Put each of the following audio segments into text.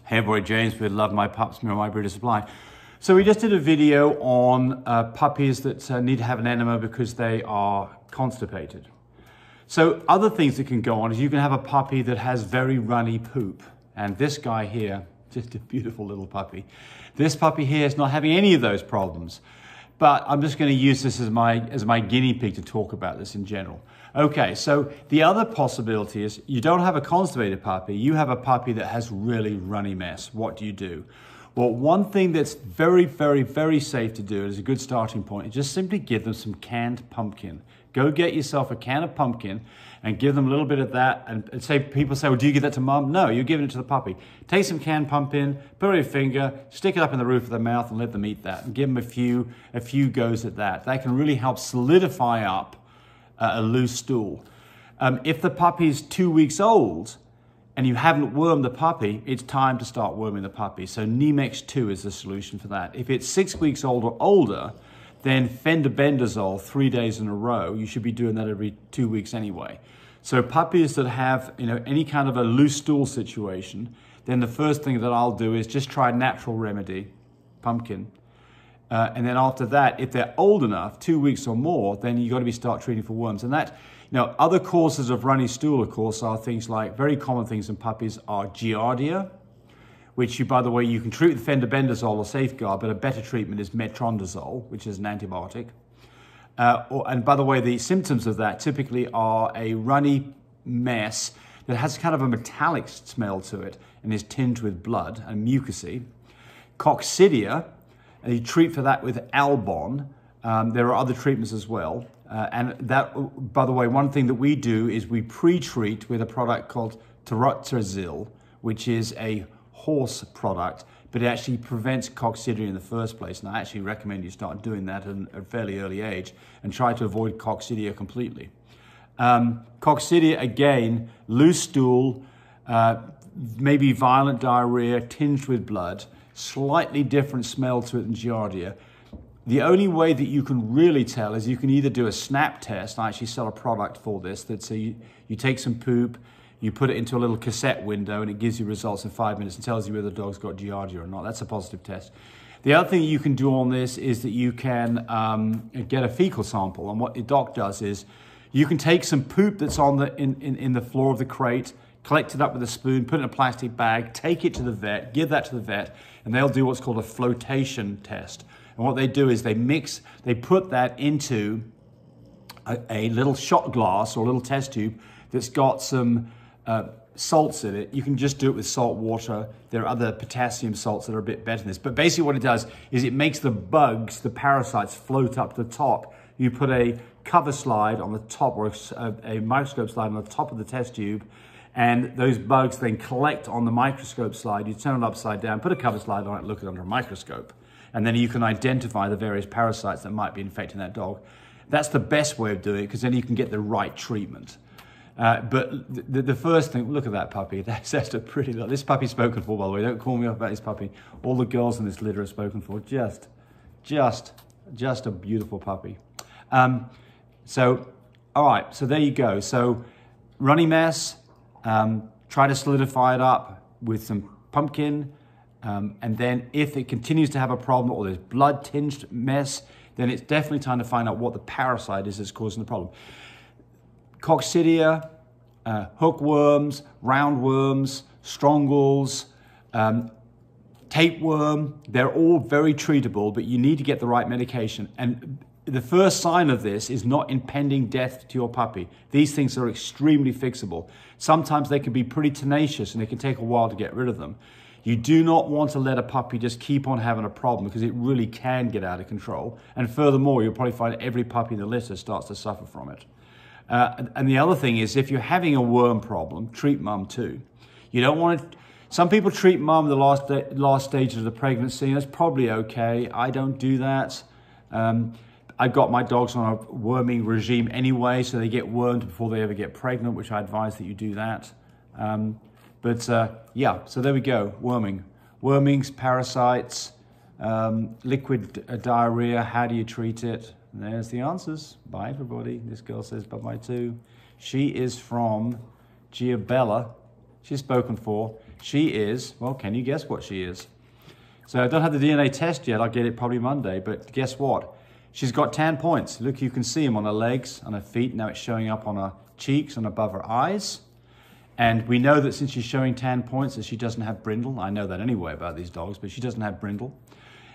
Hey everybody, James with Love My Pups, My Breeder Supply. So we just did a video on puppies that need to have an enema because they are constipated. So other things that can go on is you can have a puppy that has very runny poop. And this guy here, just a beautiful little puppy. This puppy here is not having any of those problems. But I'm just going to use this as my guinea pig to talk about this in general. Okay, so the other possibility is you don't have a constipated puppy, you have a puppy that has really runny mess. What do you do? Well, one thing that's very, very, very safe to do is a good starting point is just simply give them some canned pumpkin. Go get yourself a can of pumpkin and give them a little bit of that. And say, people say, well, do you give that to mom? No, you're giving it to the puppy. Take some canned pumpkin, put it on your finger, stick it up in the roof of their mouth and let them eat that. And give them a few goes at that. That can really help solidify up a loose stool. If the puppy is 2 weeks old and you haven't wormed the puppy, it's time to start worming the puppy. So Nemex 2 is the solution for that. If it's 6 weeks old or older, then fendobendazole 3 days in a row. You should be doing that every 2 weeks anyway. So puppies that have any kind of a loose stool situation, then the first thing that I'll do is just try a natural remedy, pumpkin. And then after that, if they're old enough, 2 weeks or more, then you got to start treating for worms. And that, other causes of runny stool, of course, are things like, very common things in puppies are giardia, which by the way, you can treat with fendobendazole or safeguard, but a better treatment is metronidazole, which is an antibiotic. And by the way, the symptoms of that typically are a runny mess that has kind of a metallic smell to it and is tinged with blood and mucousy. Coccidia, and you treat for that with Albon. There are other treatments as well. And that, by the way, one thing that we do is we pre-treat with a product called Terotrazil, which is a horse product, but it actually prevents coccidia in the first place. And I actually recommend you start doing that at a fairly early age and try to avoid coccidia completely. Coccidia, again, loose stool, maybe violent diarrhea tinged with blood, slightly different smell to it than giardia. The only way that you can really tell is you can either do a snap test. I actually sell a product for this. That's you take some poop, you put it into a little cassette window and it gives you results in 5 minutes and tells you whether the dog's got giardia or not. That's a positive test. The other thing you can do on this is that you can get a fecal sample. And what the doc does is you can take some poop that's on in the floor of the crate, collect it up with a spoon, put it in a plastic bag, take it to the vet, give that to the vet, and they'll do what's called a flotation test. And what they do is they put that into a little shot glass or a little test tube that's got some salts in it. You can just do it with salt water. There are other potassium salts that are a bit better than this. But basically what it does is it makes the bugs, the parasites, float up to the top. You put a cover slide on the top or a microscope slide on the top of the test tube, and those bugs then collect on the microscope slide. You turn it upside down, put a cover slide on it, look at it under a microscope. And then you can identify the various parasites that might be infecting that dog. That's the best way of doing it because then you can get the right treatment. But the first thing, look at that puppy. That's a pretty little, this puppy's spoken for, by the way. Don't call me up about this puppy. All the girls in this litter are spoken for. Just a beautiful puppy. So, all right, so there you go. So runny mess, try to solidify it up with some pumpkin. And then if it continues to have a problem or there's blood-tinged mess, then it's definitely time to find out what the parasite is that's causing the problem. Coccidia, hookworms, roundworms, strongles, tapeworm, they're all very treatable, but you need to get the right medication. And the first sign of this is not impending death to your puppy. These things are extremely fixable. Sometimes they can be pretty tenacious and it can take a while to get rid of them. You do not want to let a puppy just keep on having a problem because it really can get out of control. And furthermore, you'll probably find every puppy in the litter starts to suffer from it. And the other thing is if you're having a worm problem, treat mum too. You don't want to, some people treat mum the last stage of the pregnancy. That's probably okay. I don't do that. I've got my dogs on a worming regime anyway, so they get wormed before they ever get pregnant, which I advise that you do that. Yeah, so there we go, worming. Wormings, parasites, liquid diarrhea, how do you treat it? And there's the answers. Bye, everybody. This girl says bye-bye too. She is from Giabella. She's spoken for. She is, well, can you guess what she is? So I don't have the DNA test yet. I'll get it probably Monday, but guess what? She's got tan points. Look, you can see them on her legs, on her feet. Now it's showing up on her cheeks and above her eyes. And we know that since she's showing tan points that she doesn't have brindle. I know that anyway about these dogs, but she doesn't have brindle.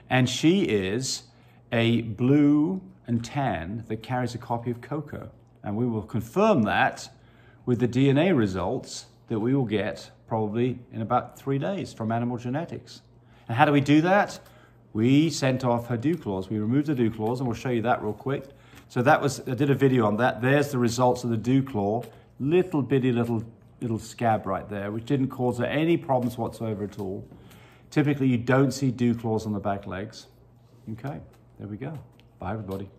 And she is a blue and tan that carries a copy of Coco. And we will confirm that with the DNA results that we will get probably in about 3 days from animal genetics. And how do we do that? We sent off her dew claws. We removed the dew claws, and we'll show you that real quick. So that was, I did a video on that. There's the results of the dew claw. Little bitty little scab right there, which didn't cause her any problems whatsoever at all. Typically, you don't see dew claws on the back legs. Okay, there we go. Bye, everybody.